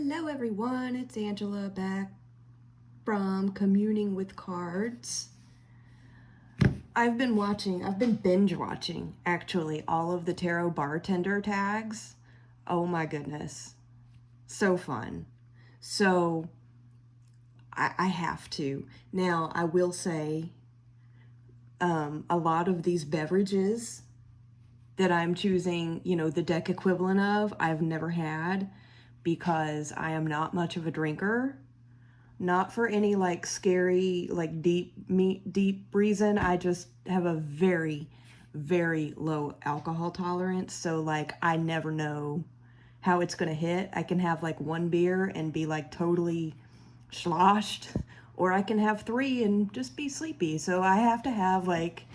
Hello everyone, it's Angela back from Communing with Cards. I've been binge watching actually all of the tarot bartender tags. Oh my goodness, so fun. So I have to. Now I will say a lot of these beverages that I'm choosing, the deck equivalent of, I've never had because I am not much of a drinker. Not for any like scary, like deep reason. I just have a very, very low alcohol tolerance. So like I never know how it's gonna hit. I can have like one beer and be like totally sloshed, or I can have three and just be sleepy. So I have to have like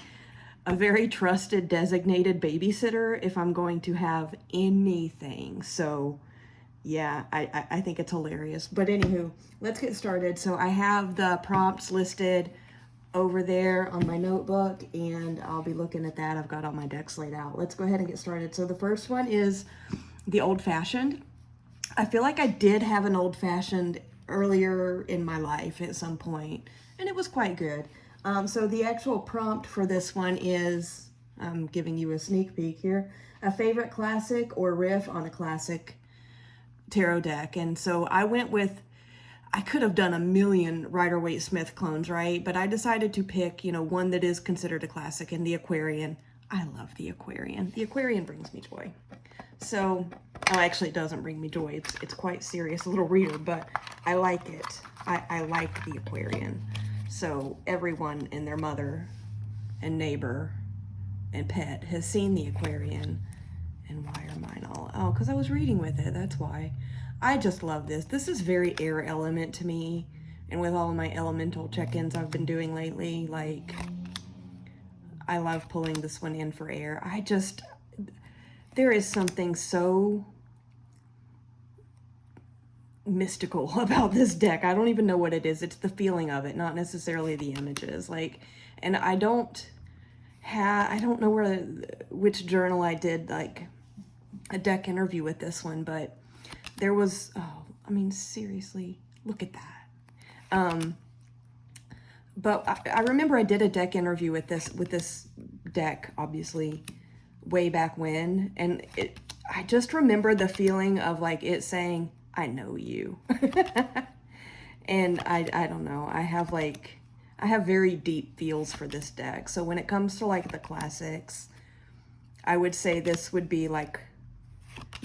a very trusted designated babysitter if I'm going to have anything. So yeah, I think it's hilarious. But anywho, let's get started. So I have the prompts listed over there on my notebook, and I'll be looking at that. I've got all my decks laid out. Let's go ahead and get started. So the first one is the Old-Fashioned. I feel like I did have an Old-Fashioned earlier in my life at some point, and it was quite good. So the actual prompt for this one is, I'm giving you a sneak peek here, a favorite classic or riff on a classic tarot deck. And so I went with, I could have done a million Rider-Waite-Smith clones, right? But I decided to pick, one that is considered a classic, and the Aquarian. I love the Aquarian. The Aquarian brings me joy. So, actually it doesn't bring me joy. It's quite serious, a little reader, but I like it. I like the Aquarian. So everyone and their mother and neighbor and pet has seen the Aquarian. And why are mine all? Oh, because I was reading with it. That's why. I just love this. This is very air element to me. And with all of my elemental check-ins I've been doing lately, like, I love pulling this one in for air. There is something so mystical about this deck. I don't even know what it is. It's the feeling of it, not necessarily the images. Like, and I don't know which journal I did like a deck interview with this one, but there was, seriously, look at that. But I remember I did a deck interview with this deck, obviously, way back when, and I just remember the feeling of like it saying, I know you. And I don't know, I have very deep feels for this deck. So when it comes to like the classics, I would say this would be like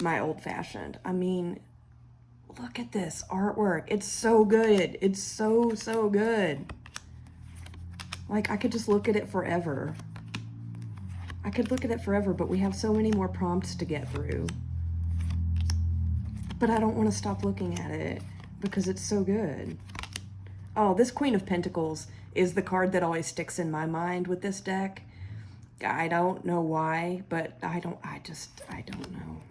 my Old-Fashioned. I mean, look at this artwork. It's so good. It's so, so good. Like I could just look at it forever. But we have so many more prompts to get through. But I don't want to stop looking at it because it's so good. Oh, this Queen of Pentacles is the card that always sticks in my mind with this deck. I don't know why, but I don't know.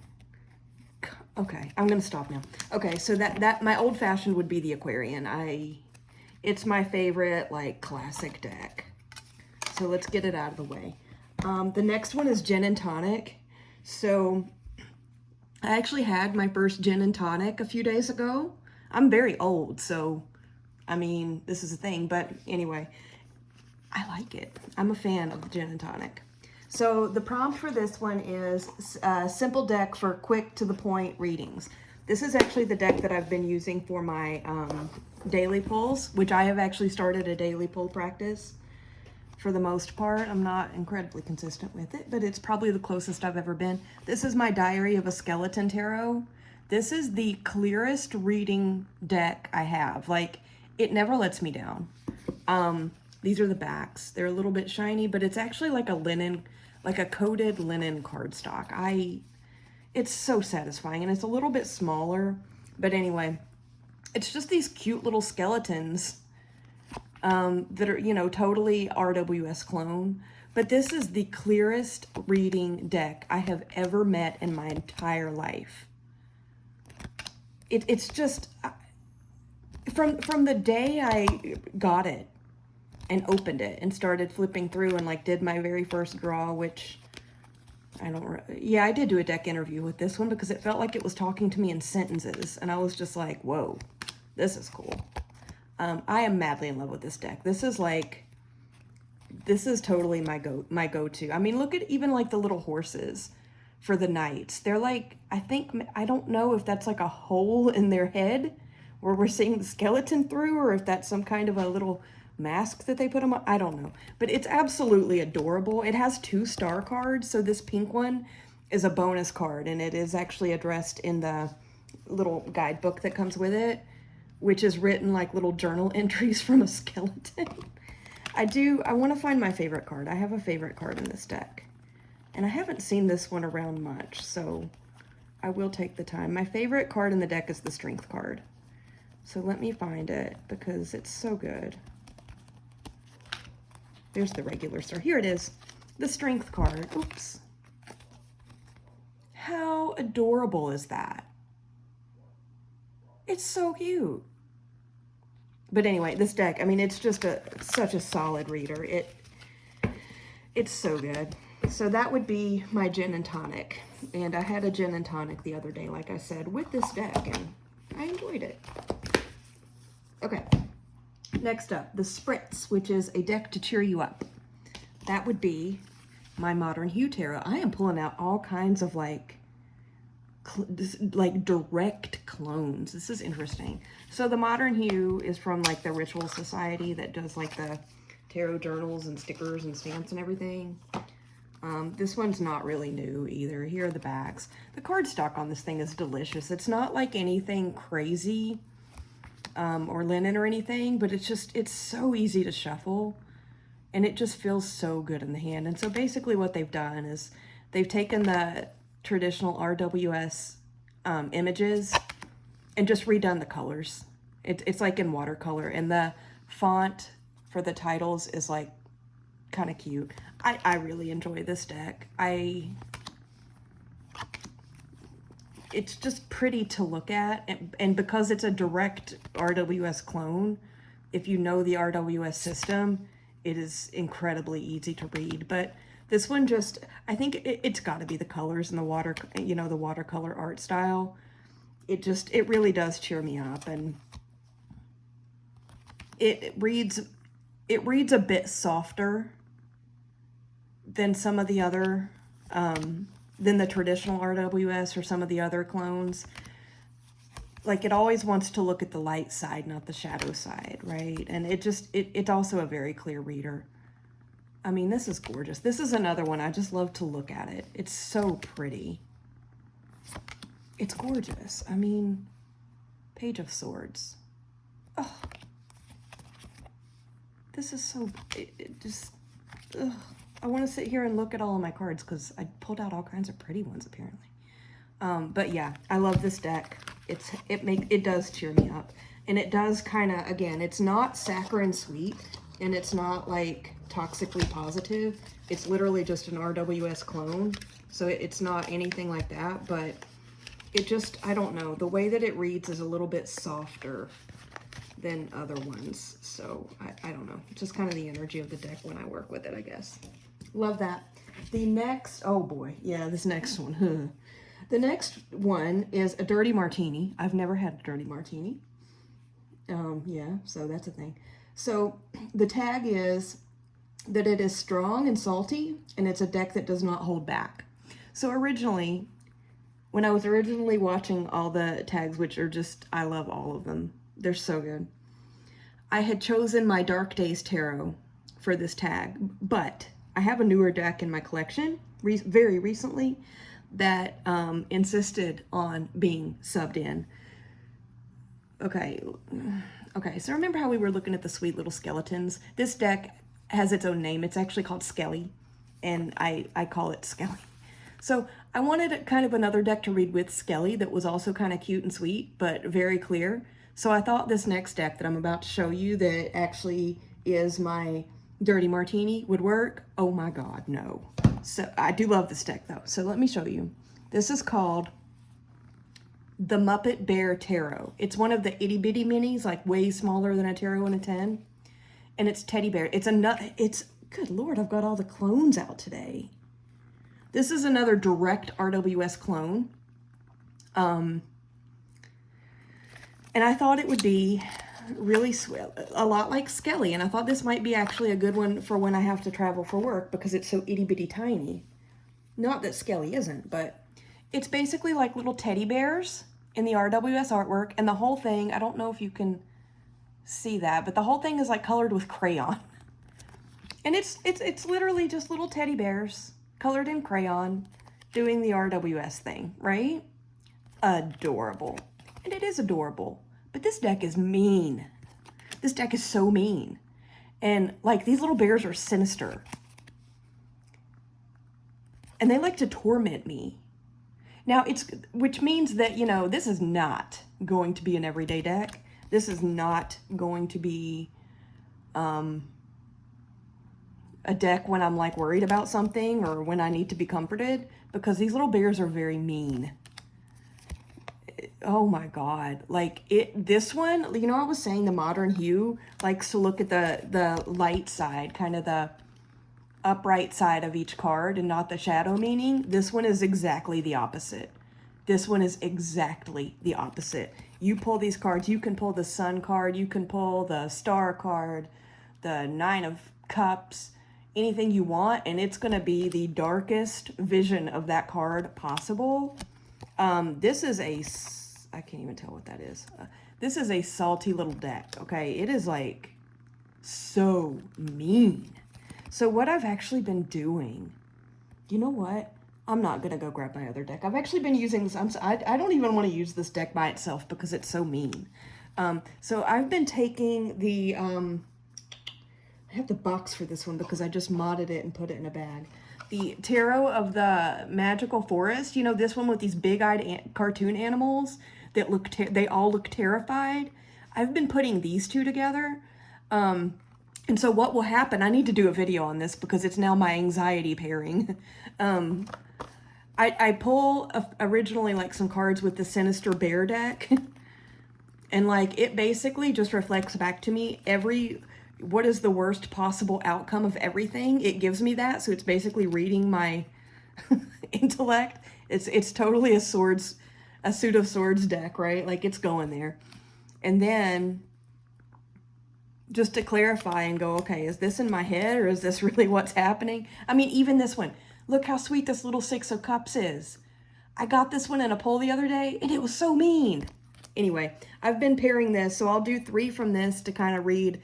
Okay, I'm gonna stop now. Okay, so that my Old-Fashioned would be the Aquarian. It's my favorite like classic deck. So let's get it out of the way. The next one is Gin and Tonic. So I actually had my first Gin and Tonic a few days ago. I'm very old, so this is a thing, but anyway, I like it. I'm a fan of Gin and Tonic. So the prompt for this one is a simple deck for quick to the point readings. This is actually the deck that I've been using for my daily pulls, which I have actually started a daily pull practice. For the most part, I'm not incredibly consistent with it, but it's probably the closest I've ever been. This is my Diary of a Skeleton Tarot. This is the clearest reading deck I have. Like, it never lets me down. These are the backs. They're a little bit shiny, but it's actually like a linen, like a coated linen cardstock. It's so satisfying, and it's a little bit smaller, but anyway, it's just these cute little skeletons that are, totally RWS clone. But this is the clearest reading deck I have ever met in my entire life. It's just, from the day I got it and opened it and started flipping through and like did my very first draw, which Yeah, I did do a deck interview with this one because it felt like it was talking to me in sentences. And I was just like, whoa, this is cool. I am madly in love with this deck. This is totally my go-to. I mean, look at even like the little horses for the knights. They're like, I don't know if that's like a hole in their head where we're seeing the skeleton through, or if that's some kind of a little mask that they put them on. I don't know, but it's absolutely adorable. It has 2 star cards, so this pink one is a bonus card, and it is actually addressed in the little guidebook that comes with it, which is written like little journal entries from a skeleton. I want to find my favorite card. I have a favorite card in this deck, and I haven't seen this one around much, so I will take the time. My favorite card in the deck is the strength card. So let me find it because it's so good. There's the regular star. Here it is. The strength card. Oops. How adorable is that? It's so cute. But anyway, this deck, I mean, it's just such a solid reader. It's so good. So that would be my gin and tonic. And I had a gin and tonic the other day, like I said, with this deck, and I enjoyed it. Okay. Next up, the Spritz, which is a deck to cheer you up. That would be my Modern Hue Tarot. I am pulling out all kinds of like direct clones. This is interesting. So the Modern Hue is from like the Ritual Society that does like the tarot journals and stickers and stamps and everything. This one's not really new either. Here are the backs. The cardstock on this thing is delicious. It's not like anything crazy or linen or anything, but it's so easy to shuffle, and it just feels so good in the hand. And so basically what they've done is they've taken the traditional RWS images and just redone the colors. It's like in watercolor, and the font for the titles is like kind of cute. I really enjoy this deck. It's just pretty to look at, and because it's a direct RWS clone, if you know the RWS system, it is incredibly easy to read. But this one just, I think it's got to be the colors and the water, the watercolor art style. It really does cheer me up, and it reads a bit softer than some of the other than the traditional RWS or some of the other clones. Like, it always wants to look at the light side, not the shadow side, right? And it's also a very clear reader. I mean, this is gorgeous. This is another one. I just love to look at it. It's so pretty. It's gorgeous. I mean, Page of Swords. Oh, this is so, ugh. I want to sit here and look at all of my cards because I pulled out all kinds of pretty ones apparently. But yeah, I love this deck. It does cheer me up, and it does kind of, again, it's not saccharine sweet, and it's not like toxically positive. It's literally just an RWS clone, so it's not anything like that. But it just, I don't know, the way that it reads is a little bit softer than other ones. So I don't know, just kind of the energy of the deck when I work with it, I guess. Love that. The next, oh boy, yeah, this next one. Huh. The next one is a dirty martini. I've never had a dirty martini. Yeah, so that's a thing. So the tag is that it is strong and salty, and it's a deck that does not hold back. So originally, when I was originally watching all the tags, which are just, I love all of them. They're so good. I had chosen my Dark Days Tarot for this tag, but I have a newer deck in my collection very recently that insisted on being subbed in. Okay, so remember how we were looking at the sweet little skeletons? This deck has its own name. It's actually called Skelly, and I call it Skelly. So I wanted kind of another deck to read with Skelly that was also kind of cute and sweet, but very clear. So I thought this next deck that I'm about to show you that actually is my Dirty Martini would work. Oh my God, no. So I do love this deck though. So let me show you. This is called the Muppet Bear Tarot. It's one of the itty bitty minis, like way smaller than a tarot in a 10. And it's teddy bear. It's good Lord, I've got all the clones out today. This is another direct RWS clone. And I thought it would be really a lot like Skelly, and I thought this might be actually a good one for when I have to travel for work because it's so itty bitty tiny. Not that Skelly isn't, but it's basically like little teddy bears in the RWS artwork, and the whole thing, I don't know if you can see that, but the whole thing is like colored with crayon. And it's literally just little teddy bears colored in crayon doing the RWS thing, right? Adorable. And it is adorable. But this deck is mean. This deck is so mean. And like these little bears are sinister. And they like to torment me. Now which means that, you know, this is not going to be an everyday deck. This is not going to be a deck when I'm like worried about something or when I need to be comforted, because these little bears are very mean. Oh my God. Like this one, you know, I was saying the modern hue likes to look at the light side, kind of the upright side of each card and not the shadow meaning. This one is exactly the opposite. This one is exactly the opposite. You pull these cards, you can pull the Sun card, you can pull the Star card, the Nine of Cups, anything you want, and it's going to be the darkest vision of that card possible. This is I can't even tell what that is. This is a salty little deck, okay? It is like so mean. So what I've actually been doing, you know what? I'm not going to go grab my other deck. I've actually been using this. I don't even want to use this deck by itself because it's so mean. So I've been taking the, I have the box for this one because I just modded it and put it in a bag. The Tarot of the Magical Forest, you know, this one with these big-eyed cartoon animals that they all look terrified. I've been putting these two together. And so what will happen, I need to do a video on this because it's now my anxiety pairing. I pull originally like some cards with the Sinister Bear deck. And like it basically just reflects back to me what is the worst possible outcome of everything. It gives me that. So it's basically reading my intellect. It's totally a suit of swords deck, right? Like it's going there. And then just to clarify and go, okay, is this in my head or is this really what's happening? I mean, even this one, look how sweet this little Six of Cups is. I got this one in a poll the other day and it was so mean. Anyway, I've been pairing this, so I'll do 3 from this to kind of read,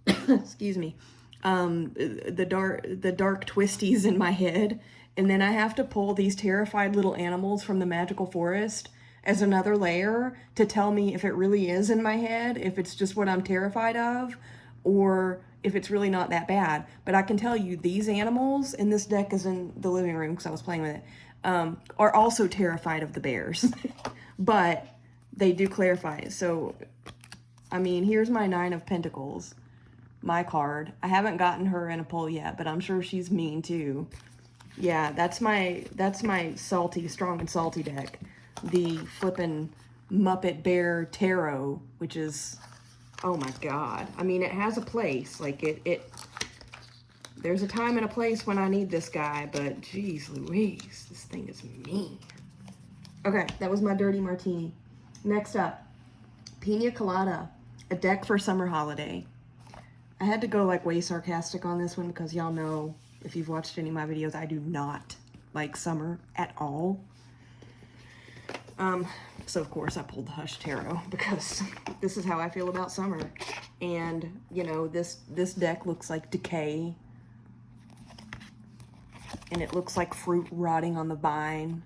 excuse me, the dark twisties in my head. And then I have to pull these terrified little animals from the Magical Forest as another layer to tell me if it really is in my head, if it's just what I'm terrified of, or if it's really not that bad. But I can tell you these animals, and this deck is in the living room because I was playing with it, are also terrified of the bears. But they do clarify. So, I mean, here's my Nine of Pentacles, my card. I haven't gotten her in a poll yet, but I'm sure she's mean too. Yeah, that's my salty, strong and salty deck. The flippin' Muppet Bear Tarot, which is, oh my God. I mean, it has a place. Like there's a time and a place when I need this guy, but geez Louise, this thing is mean. Okay, that was my Dirty Martini. Next up, Pina Colada, a deck for summer holiday. I had to go like way sarcastic on this one because y'all know, if you've watched any of my videos, I do not like summer at all. So of course I pulled the Hush Tarot because this is how I feel about summer. And you know, this deck looks like decay. And it looks like fruit rotting on the vine.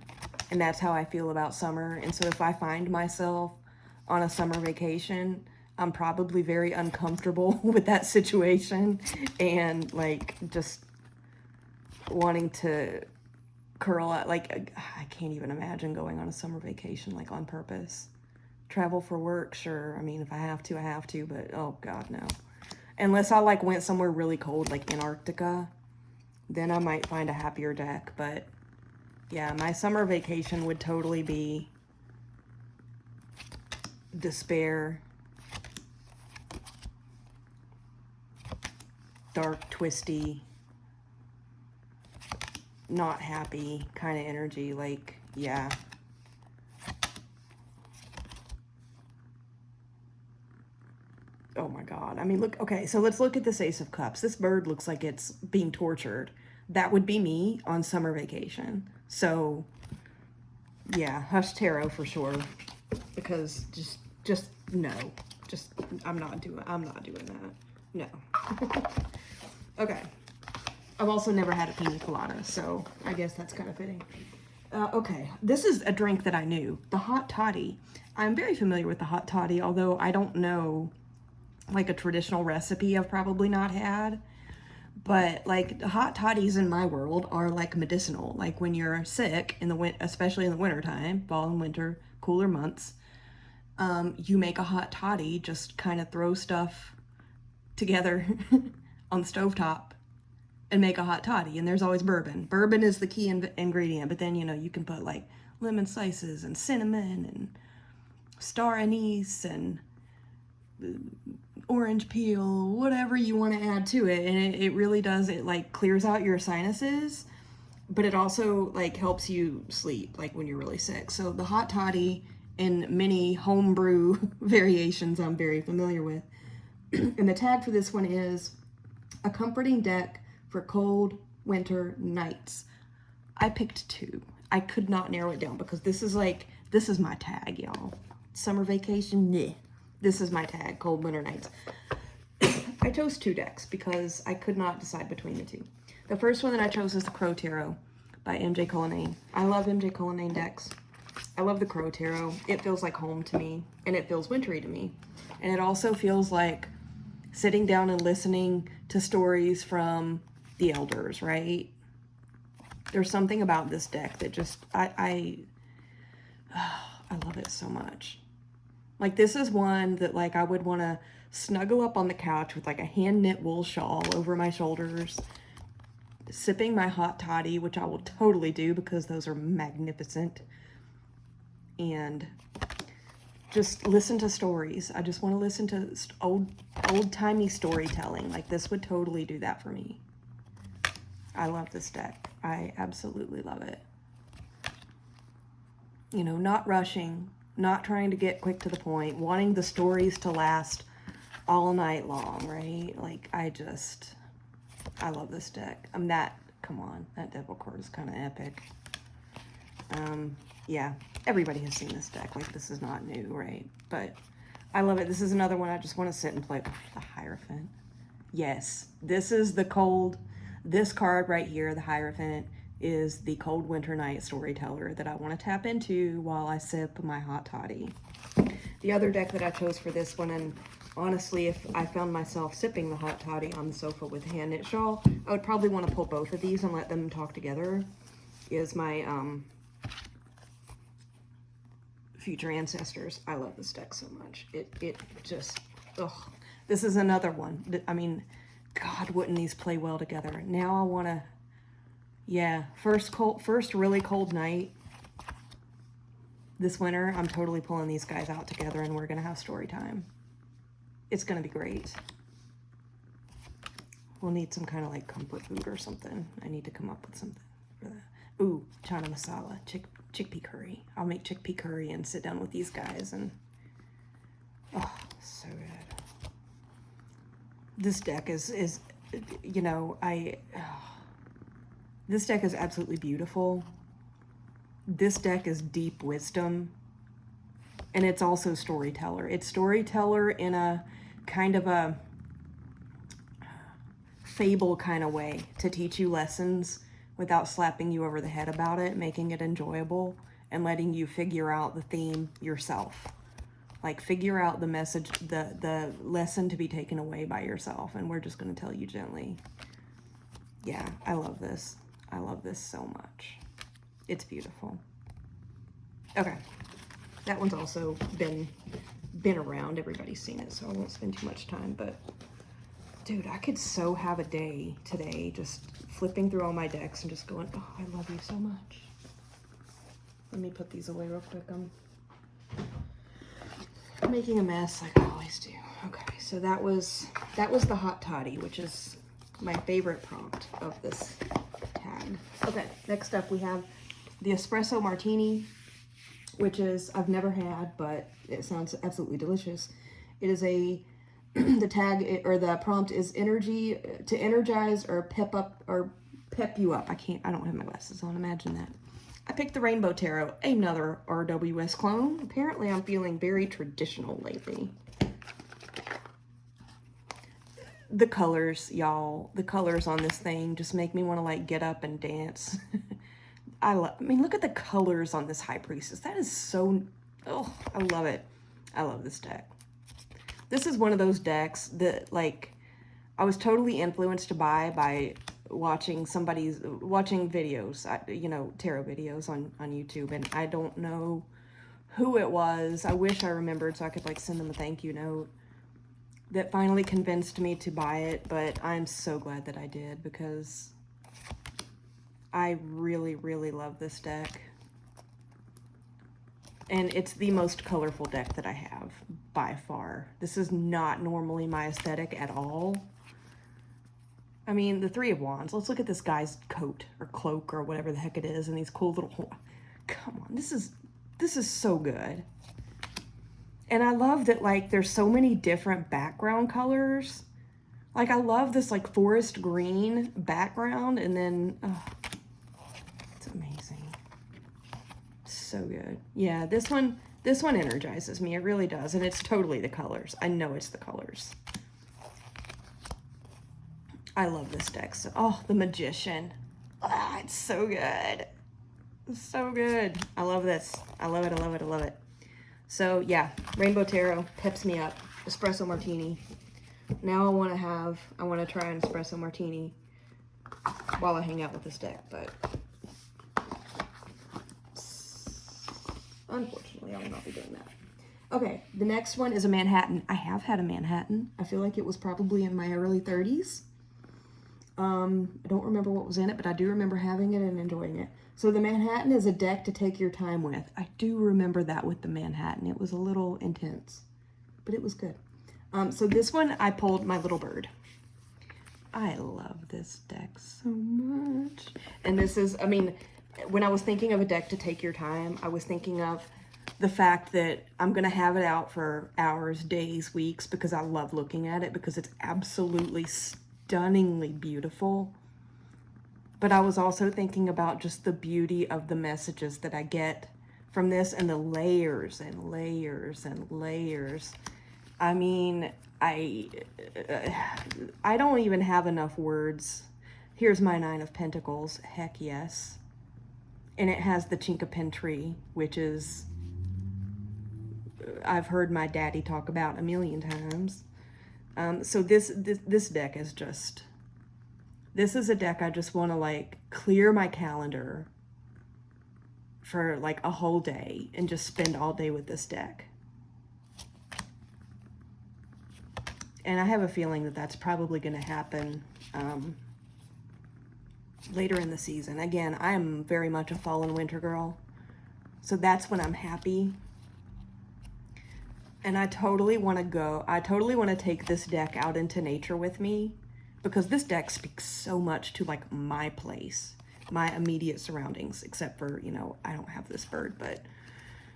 And that's how I feel about summer. And so if I find myself on a summer vacation, I'm probably very uncomfortable with that situation and like just wanting to curl up. Like I can't even imagine going on a summer vacation like on purpose. Travel for work, sure. I mean, if I have to, I have to, but oh God, no. Unless I like went somewhere really cold like Antarctica, then I might find a happier deck. But yeah, my summer vacation would totally be despair, dark, twisty, not happy kind of energy. Like, yeah. Oh my God. I mean, look, okay, so let's look at this Ace of Cups. This bird looks like it's being tortured. That would be me on summer vacation. So, yeah, hush tarot for sure. Because just no. Just, I'm not doing that. No. Okay. I've also never had a pina colada, so I guess that's kind of fitting. Okay, this is a drink that I knew. The hot toddy. I'm very familiar with the hot toddy, although I don't know, like, a traditional recipe I've probably not had. But, like, hot toddies in my world are, like, medicinal. Like, when you're sick, especially in the wintertime, fall and winter, cooler months, you make a hot toddy, just kind of throw stuff together on the stovetop and make a hot toddy. And there's always bourbon. Bourbon is the key ingredient, but then, you know, you can put, like, lemon slices and cinnamon and star anise and orange peel, whatever you want to add to it. And it really does, it like clears out your sinuses, but it also like helps you sleep, like when you're really sick. So the hot toddy and many homebrew variations I'm very familiar with. And the tag for this one is a comforting deck for cold winter nights. I picked 2. I could not narrow it down because this is my tag, y'all. Summer vacation, nah. This is my tag, cold winter nights. I chose 2 decks because I could not decide between the 2. The first one that I chose is the Crow Tarot by MJ Cullinane. I love MJ Cullinane decks. I love the Crow Tarot. It feels like home to me, and it feels wintry to me. And it also feels like sitting down and listening to stories from the elders, right? There's something about this deck that just, I love it so much. Like, this is one that, like, I would want to snuggle up on the couch with, like, a hand-knit wool shawl over my shoulders, sipping my hot toddy, which I will totally do because those are magnificent, and just listen to stories. I just want to listen to old-timey storytelling. Like, this would totally do that for me. I love this deck. I absolutely love it. You know, not rushing, not trying to get quick to the point, wanting the stories to last all night long, right? Like, I love this deck. Come on, that Devil card is kind of epic. Yeah, everybody has seen this deck. Like, this is not new, right? But I love it. This is another one I just want to sit and play. Oh, the Hierophant. Yes, this card right here, the Hierophant, is the cold winter night storyteller that I want to tap into while I sip my hot toddy. The other deck that I chose for this one, and honestly, if I found myself sipping the hot toddy on the sofa with a hand knit shawl, I would probably want to pull both of these and let them talk together, is my Future Ancestors. I love this deck so much. It just, ugh. This is another one. I mean, God, wouldn't these play well together? Now I want to, yeah, first really cold night this winter, I'm totally pulling these guys out together and we're going to have story time. It's going to be great. We'll need some kind of like comfort food or something. I need to come up with something for that. Ooh, chana masala, chickpea curry. I'll make chickpea curry and sit down with these guys and, oh, so good. This deck is you know, this deck is absolutely beautiful. This deck is deep wisdom, and it's also storyteller. It's storyteller in a kind of a fable kind of way to teach you lessons without slapping you over the head about it, making it enjoyable, and letting you figure out the theme yourself. Like, figure out the message, the lesson to be taken away by yourself, and we're just going to tell you gently. Yeah, I love this. I love this so much. It's beautiful. Okay, that one's also been around. Everybody's seen it, so I won't spend too much time, but dude, I could so have a day today just flipping through all my decks and just going, oh, I love you so much. Let me put these away real quick. I'm making a mess like I always do. Okay, so that was the hot toddy, which is my favorite prompt of this tag. fun. Okay, next up we have the Espresso Martini, which is, I've never had, but it sounds absolutely delicious. It is a, the tag, or the prompt is energy, to energize or pep up, or pep you up. I don't have my glasses on, imagine that. I picked the Rainbow Tarot, another RWS clone. Apparently I'm feeling very traditional lately. The colors, y'all, the colors on this thing just make me want to like get up and dance. I mean, look at the colors on this High Priestess. That is so, oh, I love it. I love this deck. This is one of those decks that, like, I was totally influenced to buy by watching videos, you know, tarot videos on YouTube, and I don't know who it was. I wish I remembered so I could, like, send them a thank you note, that finally convinced me to buy it, but I'm so glad that I did, because I really, really love this deck. And it's the most colorful deck that I have, by far. This is not normally my aesthetic at all. I mean, the Three of Wands. Let's look at this guy's coat, or cloak, or whatever the heck it is, and these cool little... Come on, this is so good. And I love that, like, there's so many different background colors. Like, I love this, like, forest green background, and then... Oh, it's amazing. So good. Yeah, this one energizes me. It really does. And it's totally the colors. I know it's the colors. I love this deck. So, oh, the Magician. Ah, it's so good. It's so good. I love this. I love it. I love it. I love it. So yeah, Rainbow Tarot peps me up. Espresso Martini. Now I want to try an Espresso Martini while I hang out with this deck, but unfortunately, I will not be doing that. Okay, the next one is a Manhattan. I have had a Manhattan. I feel like it was probably in my early 30s. I don't remember what was in it, but I do remember having it and enjoying it. So the Manhattan is a deck to take your time with. I do remember that with the Manhattan. It was a little intense, but it was good. So this one, I pulled my Little Bird. I love this deck so much. And this is, I mean, when I was thinking of a deck to take your time, I was thinking of the fact that I'm going to have it out for hours, days, weeks, because I love looking at it, because it's absolutely stunningly beautiful. But I was also thinking about just the beauty of the messages that I get from this, and the layers and layers and layers. I mean, I don't even have enough words. Here's my Nine of Pentacles. Heck yes. And it has the Chinkapin tree, which is, I've heard my daddy talk about a million times. So this deck is just, this is a deck I just want to like clear my calendar for like a whole day and just spend all day with this deck. And I have a feeling that that's probably going to happen later in the season. Again, I am very much a fall and winter girl, so that's when I'm happy. And I totally want to take this deck out into nature with me, because this deck speaks so much to like my place, my immediate surroundings, except for, you know, I don't have this bird, but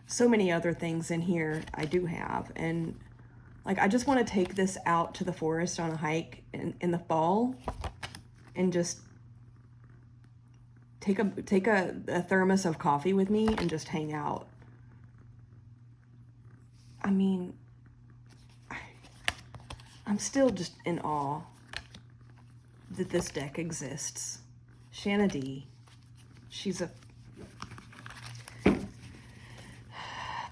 so many other things in here I do have. And like, I just want to take this out to the forest on a hike in the fall and just take a thermos of coffee with me and just hang out. I mean, I'm still just in awe that this deck exists. Shanna D, she's a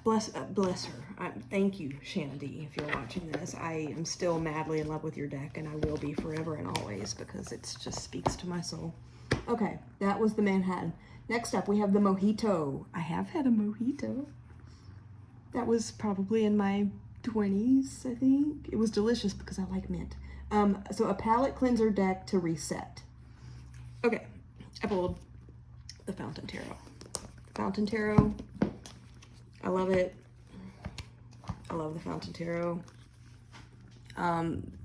bless her. Thank you, Shanna D, if you're watching this. I am still madly in love with your deck, and I will be forever and always, because it just speaks to my soul. Okay, that was the Manhattan. Next up, we have the Mojito. I have had a Mojito. That was probably in my 20s, I think. It was delicious because I like mint. So a palette cleanser deck to reset. Okay, I pulled the Fountain Tarot. Fountain Tarot, I love it. I love the Fountain Tarot.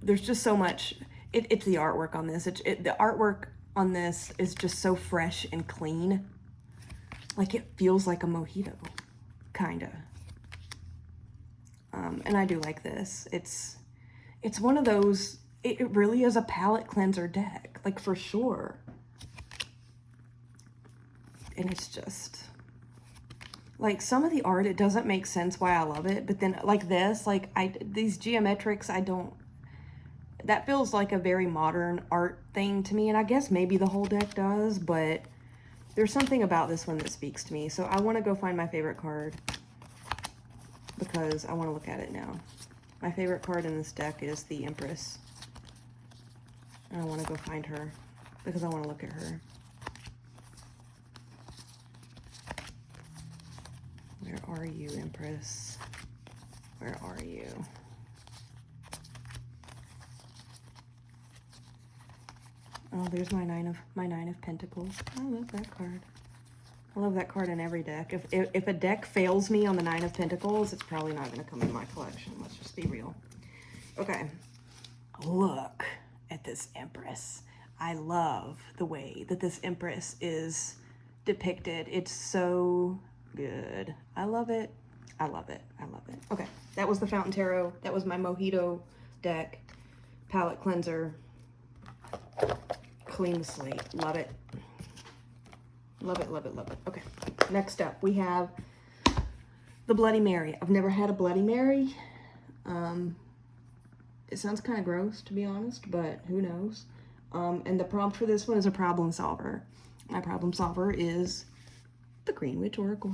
There's just so much. It's the artwork on this. The artwork on this is just so fresh and clean. Like it feels like a mojito, kinda. And I do like this. It's one of those, it really is a palette cleanser deck, like for sure. And it's just, like some of the art, it doesn't make sense why I love it. But then like this, like these geometrics, that feels like a very modern art thing to me. And I guess maybe the whole deck does, but there's something about this one that speaks to me. So I want to go find my favorite card because I want to look at it now. My favorite card in this deck is the Empress. And I want to go find her because I want to look at her. Where are you, Empress? Where are you? Oh, there's my nine of Pentacles. I love that card. I love that card in every deck. If a deck fails me on the Nine of Pentacles, it's probably not going to come in my collection. Let's just be real. Okay. Look at this Empress. I love the way that this Empress is depicted. It's so good. I love it. I love it. I love it. Okay. That was the Fountain Tarot. That was my Mojito deck. Palette cleanser. Clean slate. Love it. Love it, love it, love it. Okay, next up we have the Bloody Mary. I've never had a Bloody Mary. It sounds kind of gross, to be honest, but who knows. And the prompt for this one is a problem solver. My problem solver is the Green Witch Oracle,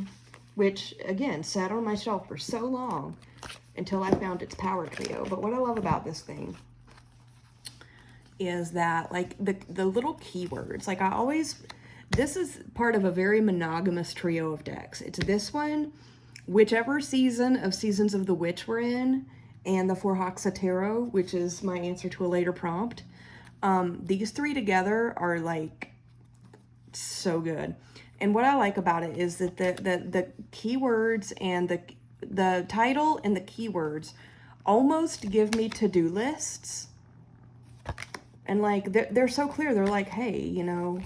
which, again, sat on my shelf for so long until I found its power trio. But what I love about this thing is that, like, the little keywords, like this is part of a very monogamous trio of decks. It's this one, whichever season of Seasons of the Witch we're in, and the Four Hawks of Tarot, which is my answer to a later prompt. These three together are, like, so good. And what I like about it is that the keywords and the title and the keywords almost give me to-do lists. And, like, they're so clear. They're like, hey, you know,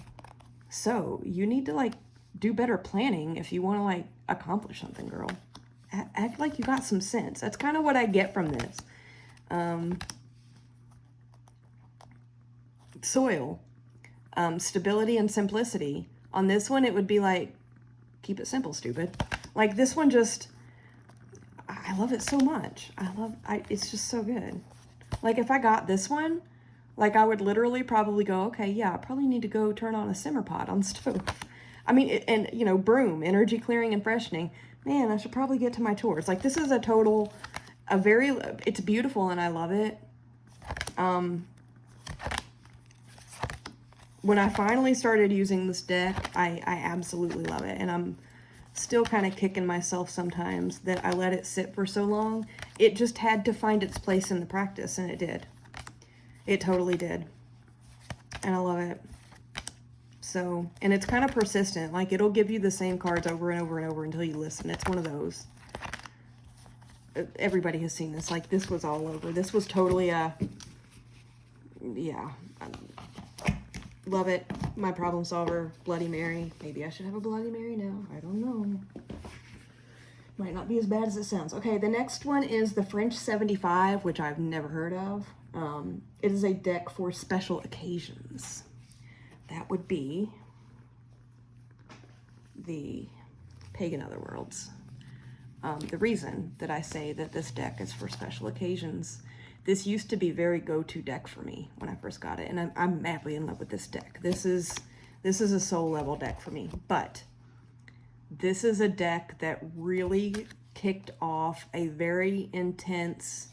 so you need to, like, do better planning if you want to, like, accomplish something, girl. Act like you got some sense. That's kind of what I get from this. Soil. Stability and simplicity. On this one, it would be like, keep it simple, stupid. Like, this one just, I love it so much. It's just so good. Like, if I got this one, like, I would literally probably go, okay, yeah, I probably need to go turn on a simmer pot on the stove. I mean, and, you know, broom, energy clearing and freshening. Man, I should probably get to my chores. Like, this is it's beautiful and I love it. When I finally started using this deck, I absolutely love it. And I'm still kind of kicking myself sometimes that I let it sit for so long. It just had to find its place in the practice, and it did. It totally did. And I love it. So, and it's kind of persistent. Like, it'll give you the same cards over and over and over until you listen. It's one of those. Everybody has seen this. Like, this was all over. This was totally yeah. Love it. My problem solver, Bloody Mary. Maybe I should have a Bloody Mary now. I don't know. Might not be as bad as it sounds. Okay, the next one is the French 75, which I've never heard of. It is a deck for special occasions. That would be the Pagan Otherworlds. The reason that I say that this deck is for special occasions, this used to be very go-to deck for me when I first got it, and I'm madly in love with this deck. This is a soul level deck for me, but this is a deck that really kicked off a very intense,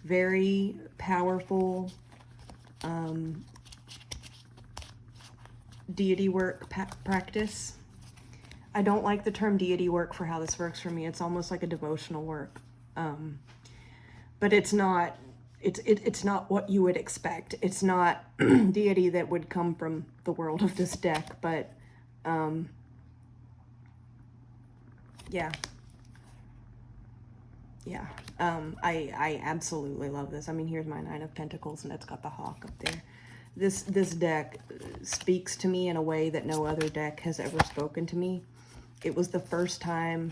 very powerful deity work practice. I don't like the term deity work for how this works for me. It's almost like a devotional work, but it's not. It's not what you would expect. It's not deity that would come from the world of this deck, but yeah. I absolutely love this. I mean, here's my Nine of Pentacles, and it's got the hawk up there. This deck speaks to me in a way that no other deck has ever spoken to me. It was the first time.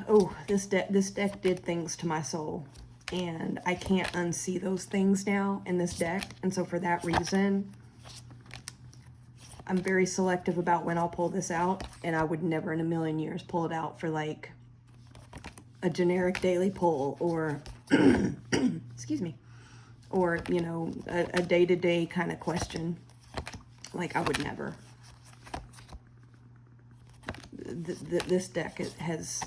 Oh, this deck did things to my soul, and I can't unsee those things now in this deck. And so for that reason, I'm very selective about when I'll pull this out, and I would never in a million years pull it out for like a generic daily pull or excuse me, or, you know, a day-to-day kind of question. Like, I would never. This deck has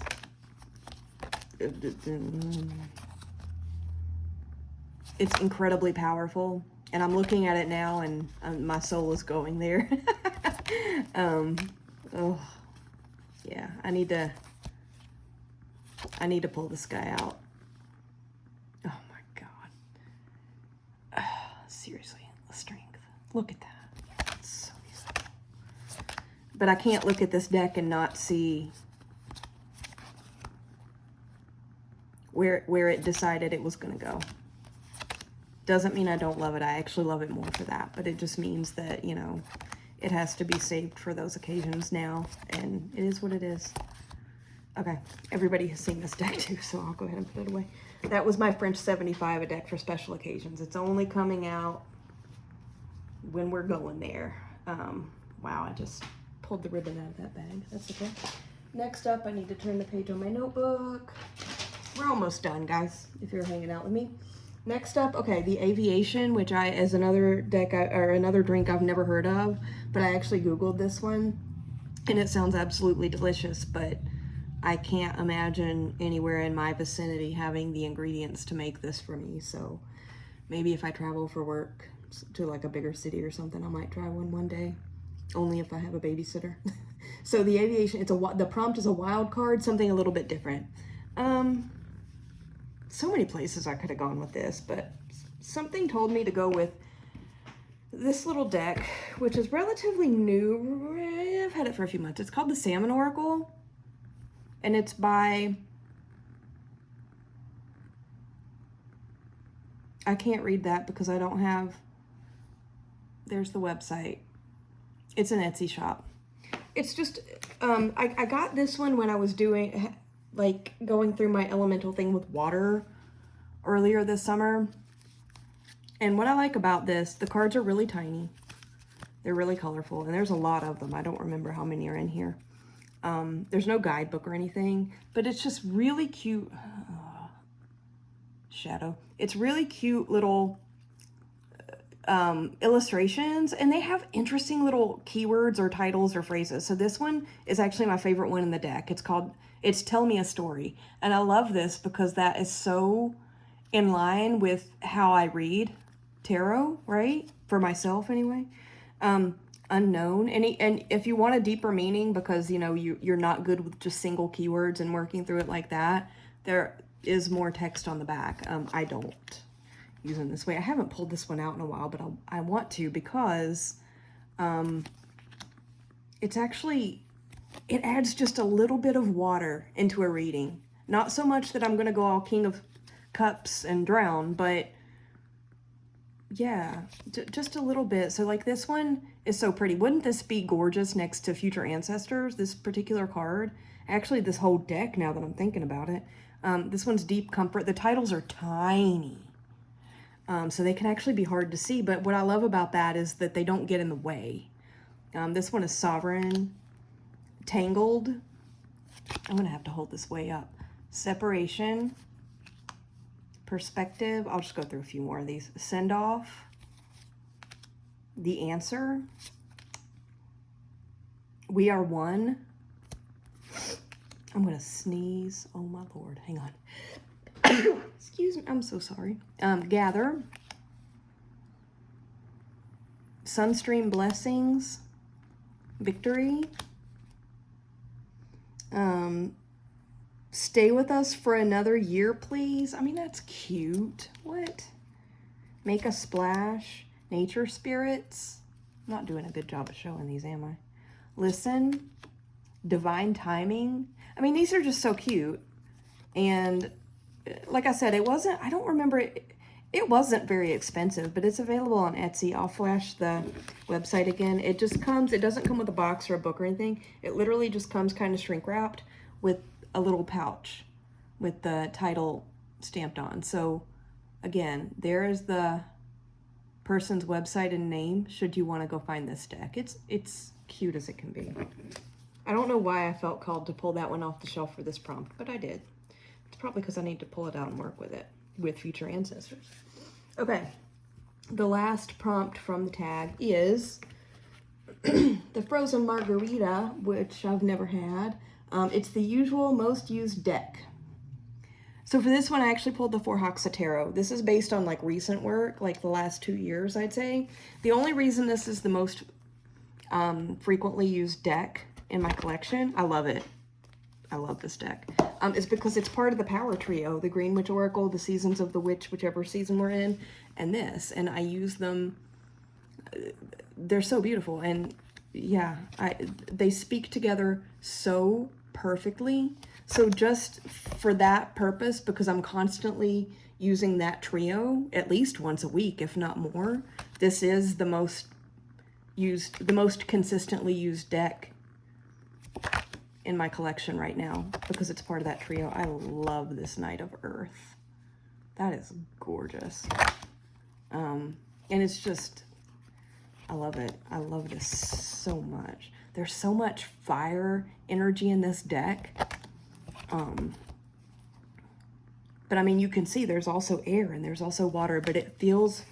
it's incredibly powerful, and I'm looking at it now, and my soul is going there. Oh yeah, I need to pull this guy out. Oh my god. Seriously, the strength. Look at that. It's so beautiful. But I can't look at this deck and not see where it decided it was going to go. Doesn't mean I don't love it. I actually love it more for that. But it just means that, you know, it has to be saved for those occasions now. And it is what it is. Okay. Everybody has seen this deck too, so I'll go ahead and put it away. That was my French 75, a deck for special occasions. It's only coming out when we're going there. Wow, I just pulled the ribbon out of that bag. That's okay. Next up, I need to turn the page on my notebook. We're almost done, guys, if you're hanging out with me. Next up, okay, the Aviation, which is another deck or another drink I've never heard of, but I actually Googled this one, and it sounds absolutely delicious, but I can't imagine anywhere in my vicinity having the ingredients to make this for me. So maybe if I travel for work to like a bigger city or something, I might try one day, only if I have a babysitter. So the Aviation, the prompt is a wild card, something a little bit different. So many places I could have gone with this, but something told me to go with this little deck, which is relatively new. I've had it for a few months. It's called the Salmon Oracle, and it's by, I can't read that because I don't have, there's the website. It's an Etsy shop. It's just, I got this one when I was doing, like, going through my elemental thing with water earlier this summer. And what I like about this, the cards are really tiny. They're really colorful, and there's a lot of them. I don't remember how many are in here. There's no guidebook or anything, but it's just really cute. Shadow. It's really cute little illustrations, and they have interesting little keywords or titles or phrases. So this one is actually my favorite one in the deck. It's Tell Me a Story. And I love this because that is so in line with how I read tarot, right? For myself anyway. Unknown. And if you want a deeper meaning, because, you know, you're not good with just single keywords and working through it like that, there is more text on the back. I don't use them this way. I haven't pulled this one out in a while, but I want to, because it's actually, it adds just a little bit of water into a reading. Not so much that I'm going to go all King of Cups and drown, but yeah, just a little bit. So like this one is so pretty. Wouldn't this be gorgeous next to Future Ancestors, this particular card? Actually, this whole deck, now that I'm thinking about it. This one's Deep Comfort. The titles are tiny, so they can actually be hard to see. But what I love about that is that they don't get in the way. This one is Sovereign. Tangled. I'm going to have to hold this way up. Separation. Perspective. I'll just go through a few more of these. Send Off. The Answer. We Are One. I'm going to sneeze. Oh my Lord. Hang on. Excuse me. I'm so sorry. Gather. Sunstream Blessings. Victory. Stay with us for another year, please. I mean, that's cute. What? Make a Splash. Nature Spirits. I'm not doing a good job of showing these, am I? Listen. Divine Timing. I mean, these are just so cute. And like I said, it wasn't, I don't remember it. It wasn't very expensive, but it's available on Etsy. I'll flash the website again. It just comes, it doesn't come with a box or a book or anything. It literally just comes kind of shrink wrapped with a little pouch with the title stamped on. So again, there is the person's website and name should you want to go find this deck. It's cute as it can be. I don't know why I felt called to pull that one off the shelf for this prompt, but I did. It's probably because I need to pull it out and work with it with future ancestors. Okay, the last prompt from the tag is the frozen margarita, which I've never had. It's the usual most used deck. So for this one, I actually pulled the Four Hawks of Tarot. This is based on like recent work, like the last 2 years, I'd say. The only reason this is the most frequently used deck in my collection, I love it. I love this deck. Is because it's part of the power trio, the Green Witch Oracle, the Seasons of the Witch, whichever season we're in, and this. And I use them. They're so beautiful. And yeah, they speak together so perfectly. So just for that purpose, because I'm constantly using that trio at least once a week, if not more, this is the most consistently used deck in my collection right now because it's part of that trio. I love this Knight of Earth. That is gorgeous. And it's just, I love it. I love this so much. There's so much fire energy in this deck. But I mean, you can see there's also air and there's also water, but it feels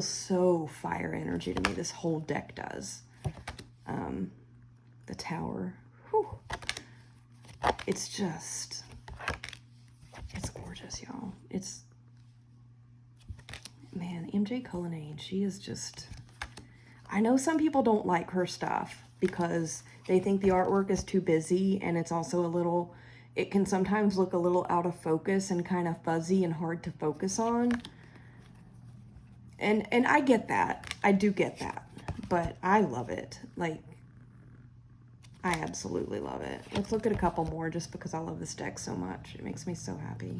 so fire energy to me. This whole deck does. The Tower. Whew. It's gorgeous, y'all. Man, MJ Cullinane, she is just, I know some people don't like her stuff because they think the artwork is too busy and it's also it can sometimes look a little out of focus and kind of fuzzy and hard to focus on. And I get that. I do get that. But I love it. Like, I absolutely love it. Let's look at a couple more just because I love this deck so much. It makes me so happy.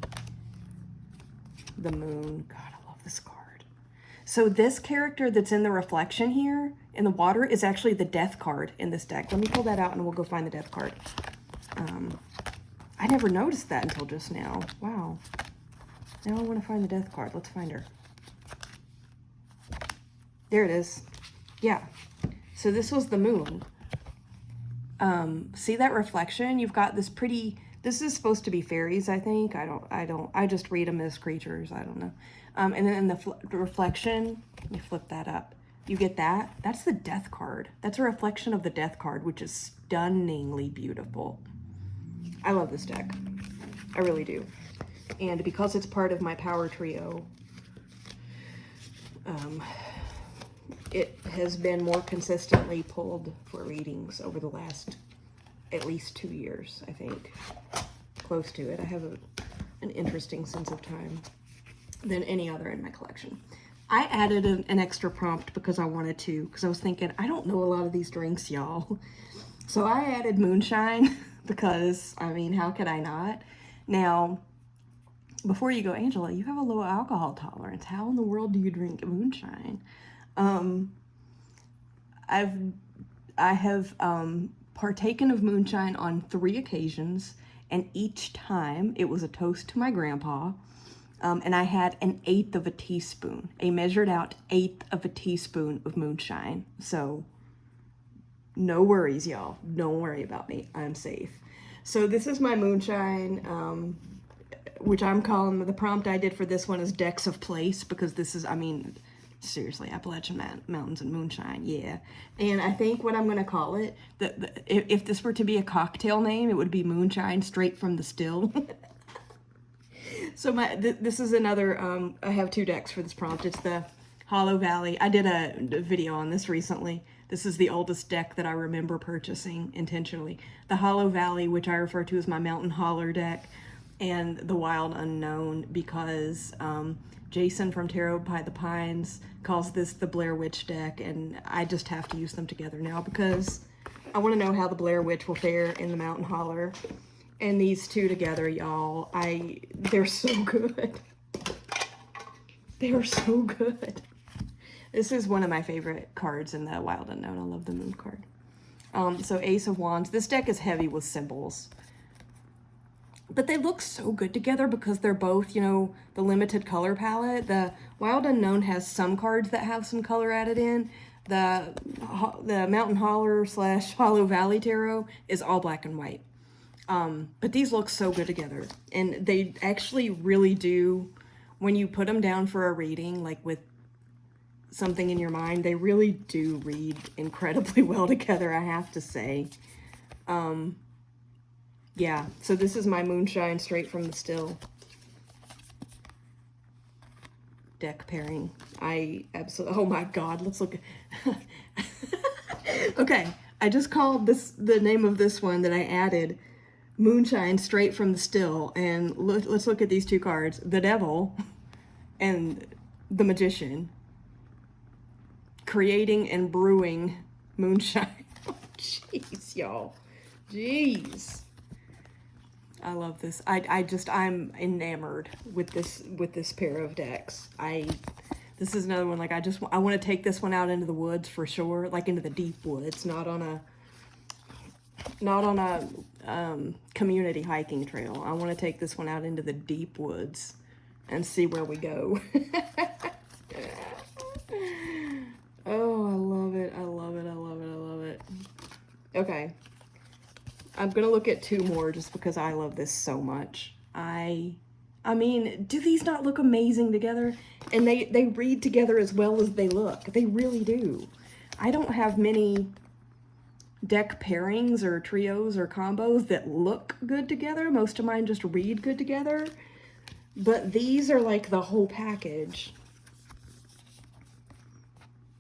The Moon. God, I love this card. So this character that's in the reflection here in the water is actually the Death card in this deck. Let me pull that out and we'll go find the Death card. I never noticed that until just now. Wow. Now I want to find the Death card. Let's find her. There it is. Yeah. So this was the Moon. See that reflection? You've got this pretty, this is supposed to be fairies, I think. I just read them as creatures. I don't know. And then in the reflection, let me flip that up. You get that? That's the Death card. That's a reflection of the Death card, which is stunningly beautiful. I love this deck. I really do. And because it's part of my power trio, it has been more consistently pulled for readings over the last at least 2 years, I think. Close to it. I have an interesting sense of time than any other in my collection. I added an extra prompt because I wanted to, because I was thinking, I don't know a lot of these drinks, y'all. So I added Moonshine because, I mean, how could I not? Now, before you go, Angela, you have a low alcohol tolerance. How in the world do you drink Moonshine? I have partaken of Moonshine on 3 occasions, and each time it was a toast to my grandpa, and I had an 1/8 of a teaspoon, a measured out 1/8 of a teaspoon of Moonshine. So no worries, y'all. Don't worry about me. I'm safe. So this is my Moonshine, which I'm calling, the prompt I did for this one is Decks of Place, because this is, I mean, seriously, Appalachian Mountains and Moonshine, yeah. And I think what I'm going to call it, if this were to be a cocktail name, it would be Moonshine straight from the still. So this is another, I have 2 decks for this prompt. It's the Hollow Valley. I did a video on this recently. This is the oldest deck that I remember purchasing intentionally. The Hollow Valley, which I refer to as my Mountain Holler deck, and the Wild Unknown, because Jason from Tarot by the Pines calls this the Blair Witch deck, and I just have to use them together now because I want to know how the Blair Witch will fare in the Mountain Holler. And these two together, y'all, they're so good. They are so good. This is one of my favorite cards in the Wild Unknown. I love the Moon card. So Ace of Wands. This deck is heavy with symbols. But they look so good together because they're both, you know, the limited color palette. The Wild Unknown has some cards that have some color added in. The Mountain Holler / Hollow Valley Tarot is all black and white. But these look so good together. And they actually really do, when you put them down for a reading, like with something in your mind, they really do read incredibly well together, I have to say. Yeah, so this is my Moonshine straight from the still deck pairing. I absolutely, oh my God, let's look at, okay, I just called this, the name of this one that I added, Moonshine straight from the still, and let's look at these two cards, the Devil and the Magician, creating and brewing moonshine. Oh, jeez, y'all, jeez. I love this. I'm enamored with this pair of decks. This is another one, like, I want to take this one out into the woods for sure, like into the deep woods, not on a community hiking trail. I want to take this one out into the deep woods and see where we go. Oh, I love it. I love it. I love it. I love it. Okay. I'm going to look at two more just because I love this so much. I mean, do these not look amazing together? And they read together as well as they look. They really do. I don't have many deck pairings or trios or combos that look good together. Most of mine just read good together. But these are like the whole package.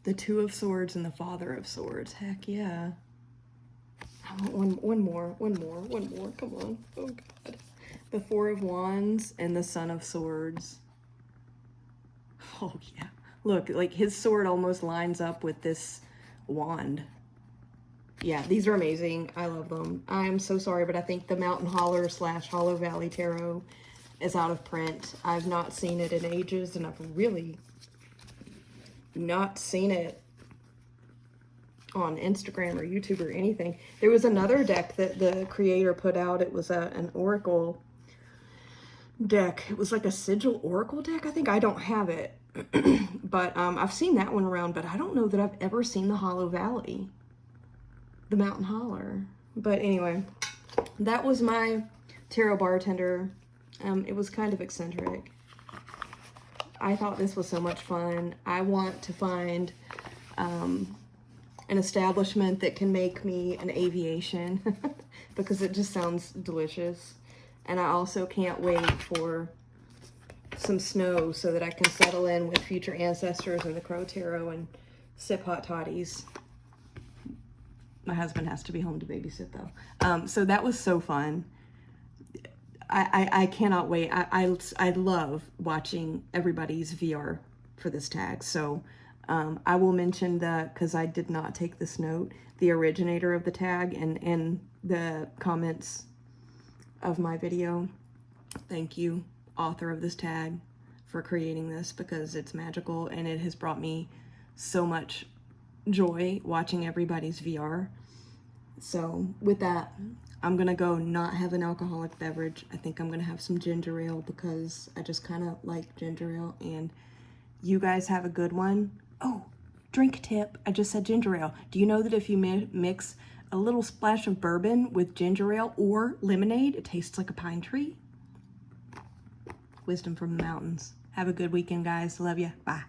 The Two of Swords and the Father of Swords. Heck yeah. I want one more. Come on. Oh, God. The Four of Wands and the Son of Swords. Oh, yeah. Look, like his sword almost lines up with this wand. Yeah, these are amazing. I love them. I'm so sorry, but I think the Mountain Holler / Hollow Valley Tarot is out of print. I've not seen it in ages, and I've really not seen it on Instagram or YouTube or anything. There was another deck that the creator put out. It was an Oracle deck. It was like a Sigil Oracle deck, I think. I don't have it. But I've seen that one around, but I don't know that I've ever seen the Hollow Valley. The Mountain Holler. But anyway, that was my tarot bartender. It was kind of eccentric. I thought this was so much fun. I want to find an establishment that can make me an Aviation because it just sounds delicious. And I also can't wait for some snow so that I can settle in with future ancestors and the Crow Tarot and sip hot toddies. My husband has to be home to babysit though. So that was so fun. I cannot wait. I love watching everybody's VR for this tag. So I will mention that because I did not take this note, the originator of the tag and the comments of my video. Thank you, author of this tag, for creating this because it's magical and it has brought me so much joy watching everybody's VR. So with that, I'm gonna go not have an alcoholic beverage. I think I'm gonna have some ginger ale because I just kind of like ginger ale, and you guys have a good one. Oh, drink tip, I just said ginger ale. Do you know that if you mix a little splash of bourbon with ginger ale or lemonade, it tastes like a pine tree? Wisdom from the mountains. Have a good weekend, guys. Love ya. Bye.